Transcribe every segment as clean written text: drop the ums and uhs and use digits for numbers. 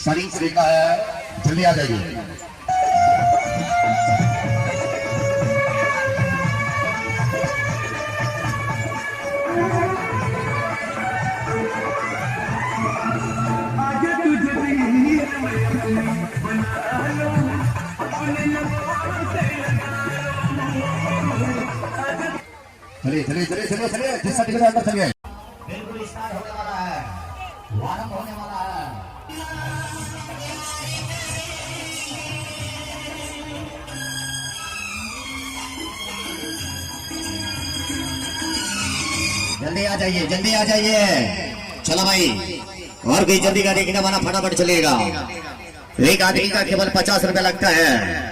सनी श्री का है, जल्दी आ जाइए। चलिए चलिए चलिए चलिए चलिए, जिस सर्टिफिकेट अंदर चलिए। बिल्कुल स्टार्ट होने वाला है, वार्म होने वाला है। जल्दी आ जाइए, जल्दी आ जाइए। चलो भाई, और कोई जल्दी गाड़ी की माना, फटाफट चलिएगा। एक आदमी का केवल 50 रुपया लगता है।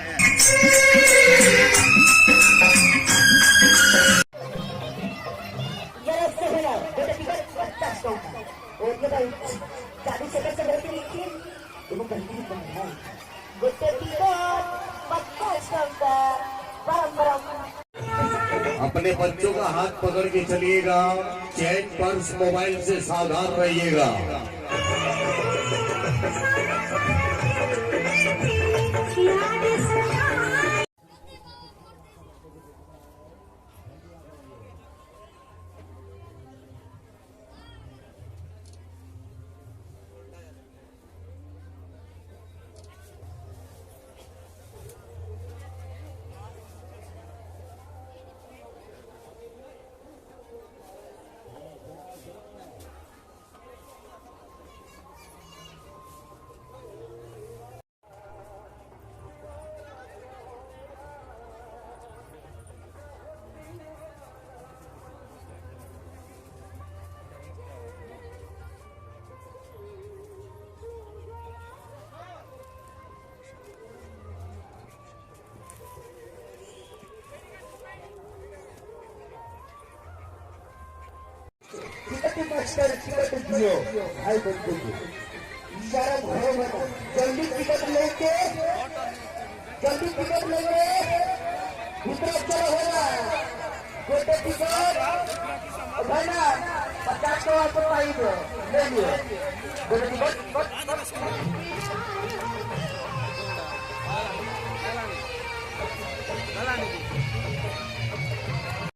अपने बच्चों का हाथ पकड़ के चलिएगा, चेन पर्स मोबाइल से सावधान रहिएगा। टिकट दियो भाई बंधु को, इशारा घरों में जल्दी टिकट लेके, जल्दी टिकट लेके दूसरा चलो होगा। गोटे टिकट भाई ना 50 टका ले लियो, गोटे टिकट